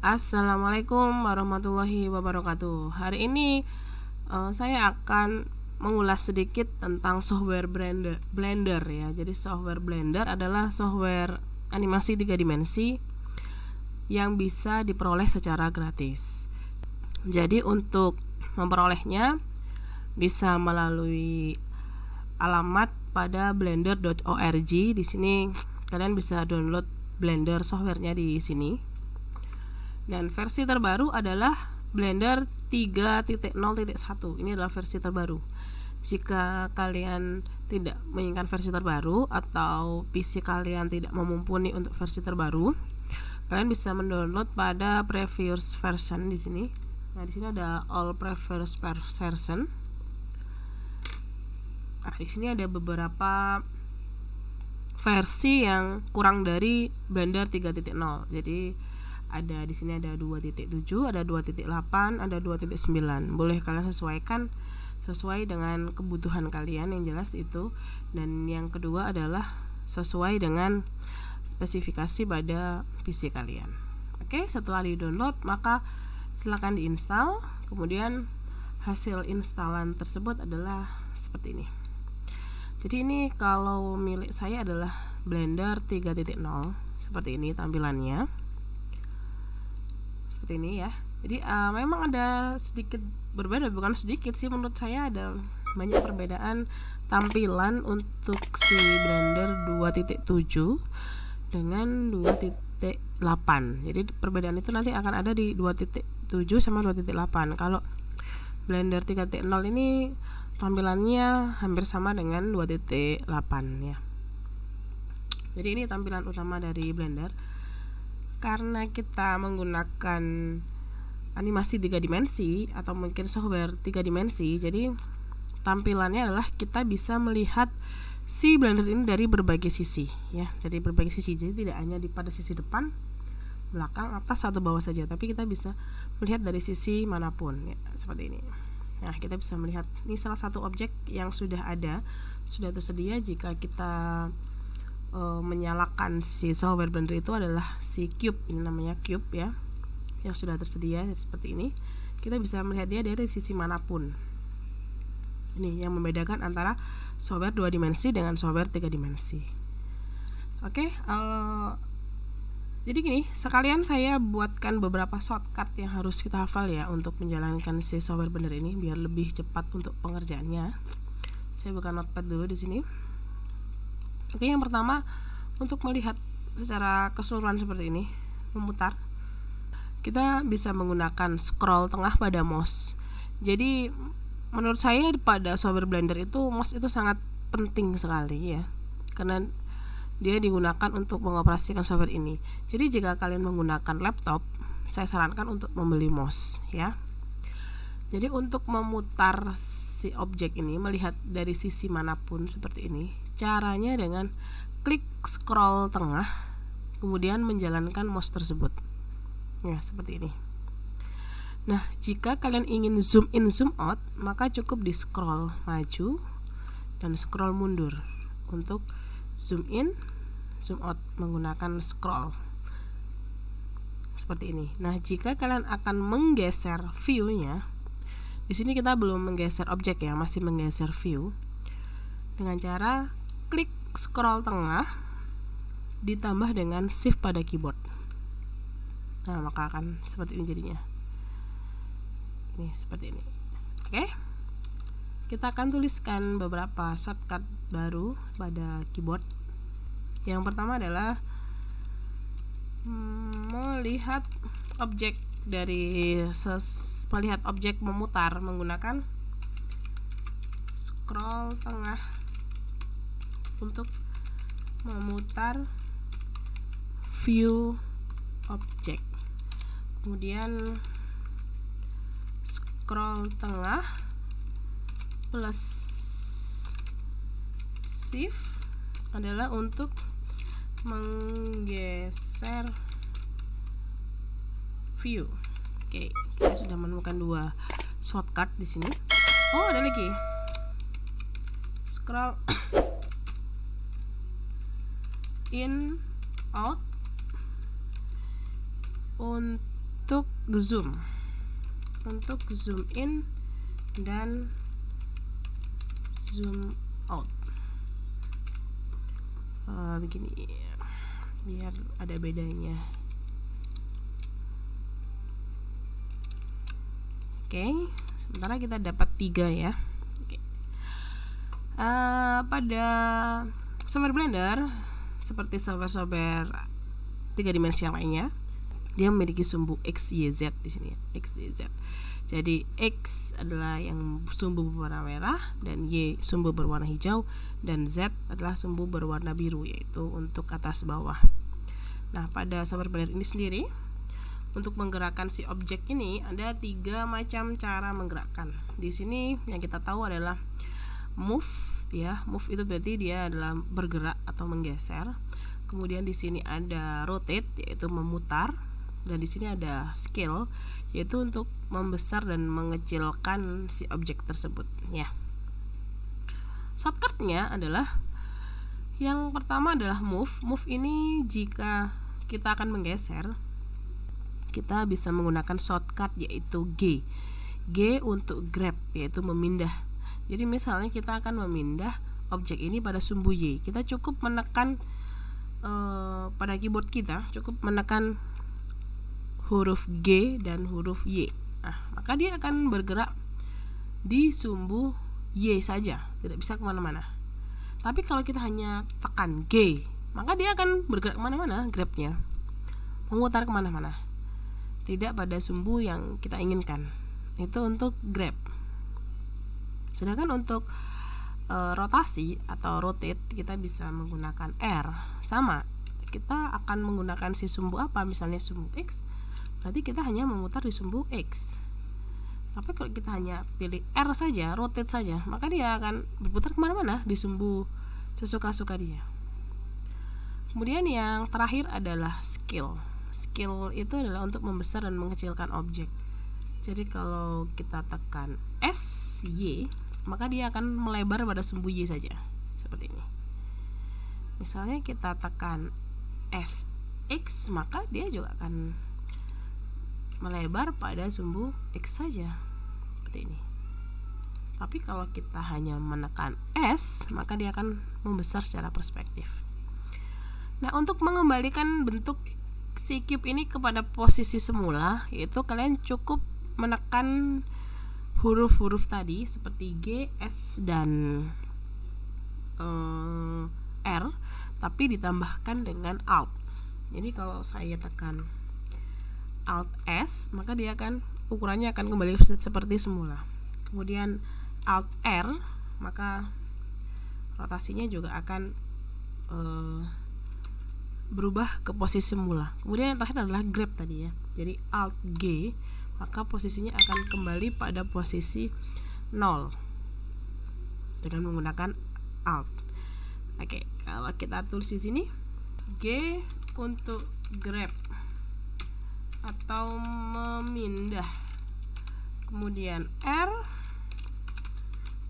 Assalamualaikum warahmatullahi wabarakatuh. Hari ini saya akan mengulas sedikit tentang software Blender ya. Jadi software Blender adalah software animasi 3 dimensi yang bisa diperoleh secara gratis. Jadi untuk memperolehnya bisa melalui alamat pada blender.org. Di sini kalian bisa download Blender softwarenya di sini. Dan versi terbaru adalah Blender 3.0.1. Ini adalah versi terbaru. Jika kalian tidak menginginkan versi terbaru atau PC kalian tidak mumpuni untuk versi terbaru, kalian bisa mendownload pada previous version di sini. Nah, di sini ada all previous version. Nah, di sini ada beberapa versi yang kurang dari Blender 3.0. Jadi di sini ada 2.7, ada 2.8, ada 2.9. Boleh kalian sesuaikan sesuai dengan kebutuhan kalian, yang jelas itu. Dan yang kedua adalah sesuai dengan spesifikasi pada PC kalian. Oke, setelah di-download maka silakan diinstal. Kemudian hasil instalan tersebut adalah seperti ini. Jadi ini kalau milik saya adalah Blender 3.0. Seperti ini tampilannya. Seperti ini ya. Jadi memang ada sedikit berbeda, bukan sedikit sih, menurut saya ada banyak perbedaan tampilan untuk si Blender 2.7 dengan 2.8. Jadi perbedaan itu nanti akan ada di 2.7 sama 2.8. Kalau Blender 3.0 ini tampilannya hampir sama dengan 2.8 ya. Jadi ini tampilan utama dari Blender. Karena kita menggunakan animasi 3 dimensi atau mungkin software 3 dimensi, jadi tampilannya adalah kita bisa melihat si Blender ini dari berbagai sisi ya, dari berbagai sisi. Jadi tidak hanya pada sisi depan, belakang, atas atau bawah saja, tapi kita bisa melihat dari sisi manapun ya, seperti ini. Nah, kita bisa melihat ini salah satu objek yang sudah tersedia jika kita menyalakan si software Blender. Itu adalah si cube, ini namanya cube ya, yang sudah tersedia seperti ini. Kita bisa melihat dia dari sisi manapun. Ini yang membedakan antara software 2 dimensi dengan software 3 dimensi. Oke, jadi gini, sekalian saya buatkan beberapa shortcut yang harus kita hafal ya untuk menjalankan si software Blender ini biar lebih cepat untuk pengerjaannya. Saya buka notepad dulu di sini. Oke, yang pertama, untuk melihat secara keseluruhan seperti ini, memutar, kita bisa menggunakan scroll tengah pada mouse. Jadi menurut saya pada software Blender itu mouse itu sangat penting sekali ya, karena dia digunakan untuk mengoperasikan software ini. Jadi jika kalian menggunakan laptop, saya sarankan untuk membeli mouse ya. Jadi untuk memutar si objek ini, melihat dari sisi manapun seperti ini, caranya dengan klik scroll tengah, kemudian menjalankan mouse tersebut. Ya, seperti ini. Nah, jika kalian ingin zoom in, zoom out, maka cukup di scroll maju dan scroll mundur untuk zoom in, zoom out menggunakan scroll. Seperti ini. Nah, jika kalian akan menggeser view-nya, di sini kita belum menggeser objek ya, masih menggeser view dengan cara klik scroll tengah ditambah dengan shift pada keyboard. Nah, maka akan seperti ini jadinya. Ini seperti ini. Oke. Kita akan tuliskan beberapa shortcut baru pada keyboard. Yang pertama adalah melihat objek melihat objek memutar menggunakan scroll tengah untuk memutar view objek. Kemudian scroll tengah plus shift adalah untuk menggeser view. Oke, kita sudah menemukan 2 shortcut di sini. Oh, ada lagi. Scroll in, out untuk untuk zoom in dan zoom out. Begini biar ada bedanya. Oke, sementara kita dapat 3 ya. Oke. Pada software Blender seperti software 3 dimensi yang lainnya, dia memiliki sumbu X, Y, Z di sini ya. X, Y, Z. Jadi X adalah yang sumbu berwarna merah, dan Y sumbu berwarna hijau, dan Z adalah sumbu berwarna biru, yaitu untuk atas bawah. Nah, pada software Blender ini sendiri, untuk menggerakkan si objek ini ada 3 macam cara menggerakkan. Di sini yang kita tahu adalah move ya. Move itu berarti dia adalah bergerak atau menggeser. Kemudian di sini ada rotate, yaitu memutar, dan di sini ada scale, yaitu untuk membesar dan mengecilkan si objek tersebut ya. Shortcutnya adalah yang pertama adalah move. Move ini jika kita akan menggeser, kita bisa menggunakan shortcut yaitu G. G untuk grab, yaitu memindah. Jadi misalnya kita akan memindah objek ini pada sumbu Y, kita cukup menekan pada keyboard kita cukup menekan huruf G dan huruf Y. Nah, maka dia akan bergerak di sumbu Y saja, tidak bisa kemana-mana. Tapi kalau kita hanya tekan G, maka dia akan bergerak kemana-mana, grabnya memutar kemana-mana, tidak pada sumbu yang kita inginkan. Itu untuk grab. Sedangkan untuk rotasi atau rotate, kita bisa menggunakan R. Sama, kita akan menggunakan si sumbu apa, misalnya sumbu X, berarti kita hanya memutar di sumbu X. Tapi kalau kita hanya pilih R saja, rotate saja, maka dia akan berputar kemana-mana di sumbu sesuka-suka dia. Kemudian yang terakhir adalah scale. Scale itu adalah untuk membesar dan mengecilkan objek. Jadi kalau kita tekan S, Y, maka dia akan melebar pada sumbu Y saja, seperti ini. Misalnya kita tekan S, X, maka dia juga akan melebar pada sumbu X saja, seperti ini. Tapi kalau kita hanya menekan S, maka dia akan membesar secara perspektif. Nah, untuk mengembalikan bentuk si cube ini kepada posisi semula, yaitu kalian cukup menekan huruf-huruf tadi seperti G, S, dan R, tapi ditambahkan dengan Alt. Jadi kalau saya tekan Alt S, maka dia akan ukurannya akan kembali seperti semula. Kemudian Alt R, maka rotasinya juga akan berubah ke posisi semula. Kemudian yang terakhir adalah grab tadi ya. Jadi Alt G, maka posisinya akan kembali pada posisi 0 dengan menggunakan Alt. Oke, kalau kita tulis di sini G untuk grab atau memindah, kemudian R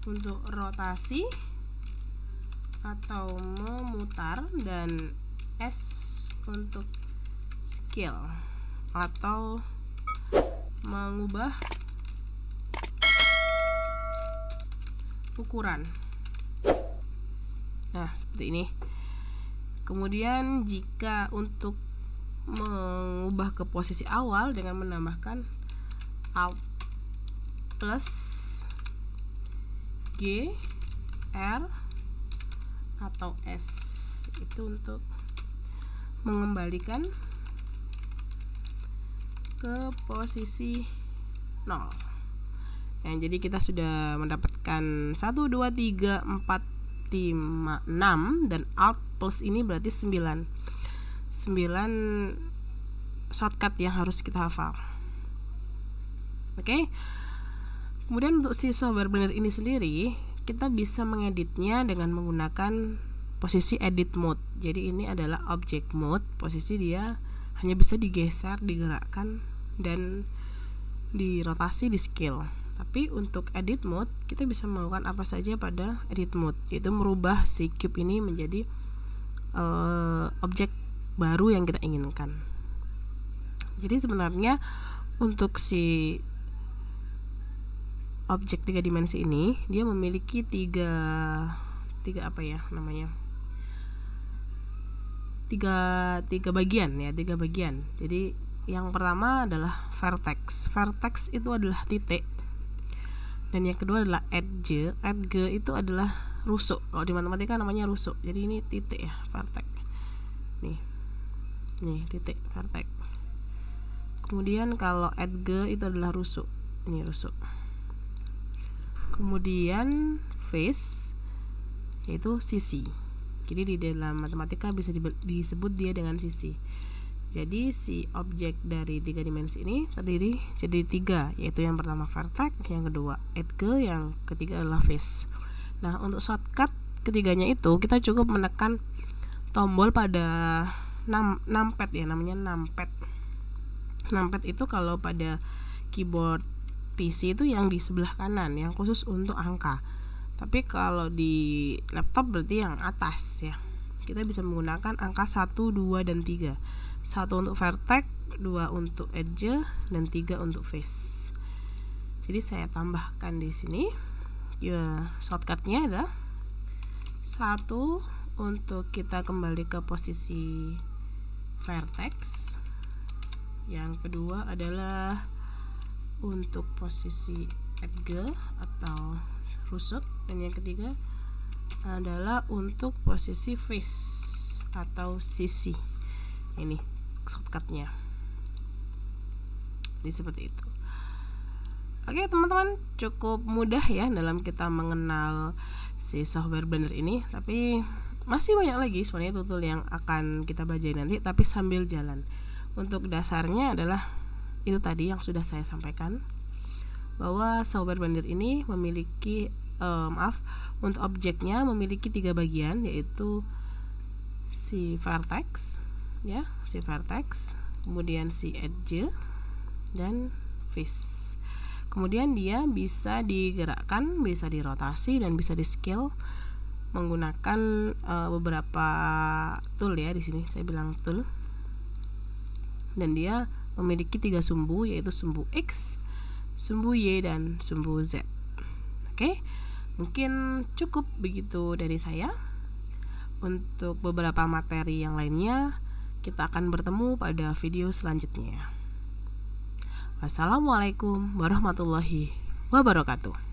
untuk rotasi atau memutar, dan S untuk scale atau mengubah ukuran. Nah, seperti ini. Kemudian jika untuk mengubah ke posisi awal dengan menambahkan Alt plus G, R, atau S, itu untuk mengembalikan ke posisi 0. Nah, jadi kita sudah mendapatkan 1, 2, 3, 4, 5, 6, dan Alt plus ini berarti 9 shortcut yang harus kita hafal. Oke. Kemudian untuk si software Blender ini sendiri, kita bisa mengeditnya dengan menggunakan posisi edit mode. Jadi ini adalah object mode, posisi dia hanya bisa digeser, digerakkan, dan dirotasi, di scale. Tapi untuk edit mode, kita bisa melakukan apa saja pada edit mode, yaitu merubah si cube ini menjadi objek baru yang kita inginkan. Jadi sebenarnya untuk si objek 3 dimensi ini dia memiliki tiga apa ya namanya, tiga bagian ya, tiga bagian. Jadi yang pertama adalah vertex. Vertex itu adalah titik, dan yang kedua adalah edge. Edge itu adalah rusuk. Kalau di matematika namanya rusuk. Jadi ini titik ya, vertex. Nih titik vertex. Kemudian kalau edge itu adalah rusuk. Ini rusuk. Kemudian face yaitu sisi. Jadi di dalam matematika bisa disebut dia dengan sisi. Jadi si objek dari 3 dimensi ini terdiri jadi 3, yaitu yang pertama vertex, yang kedua edge, yang ketiga adalah face. Nah, untuk shortcut ketiganya itu kita cukup menekan tombol pada numpad ya, namanya numpad. Numpad itu kalau pada keyboard PC itu yang di sebelah kanan, yang khusus untuk angka. Tapi kalau di laptop berarti yang atas ya. Kita bisa menggunakan angka 1, 2, dan 3. 1 untuk vertex, 2 untuk edge, dan 3 untuk face. Jadi saya tambahkan di sini. Ya, shortcutnya adalah 1 untuk kita kembali ke posisi vertex. Yang kedua adalah untuk posisi edge atau rusuk, dan yang ketiga adalah untuk posisi face atau sisi. Ini shortcutnya. Jadi seperti itu. Oke teman-teman, cukup mudah ya dalam kita mengenal si software Blender ini. Tapi masih banyak lagi sebenarnya tutorial yang akan kita belajar nanti, tapi sambil jalan. Untuk dasarnya adalah itu tadi yang sudah saya sampaikan, bahwa software Blender ini memiliki untuk objeknya memiliki 3 bagian, yaitu si vertex ya, si vertex, kemudian si edge, dan face. Kemudian dia bisa digerakkan, bisa dirotasi, dan bisa di scale menggunakan beberapa tool ya. Di sini saya bilang tool. Dan dia memiliki 3 sumbu, yaitu sumbu X, sumbu Y, dan sumbu Z. Oke, mungkin cukup begitu dari saya. Untuk beberapa materi yang lainnya kita akan bertemu pada video selanjutnya. Wassalamualaikum warahmatullahi wabarakatuh.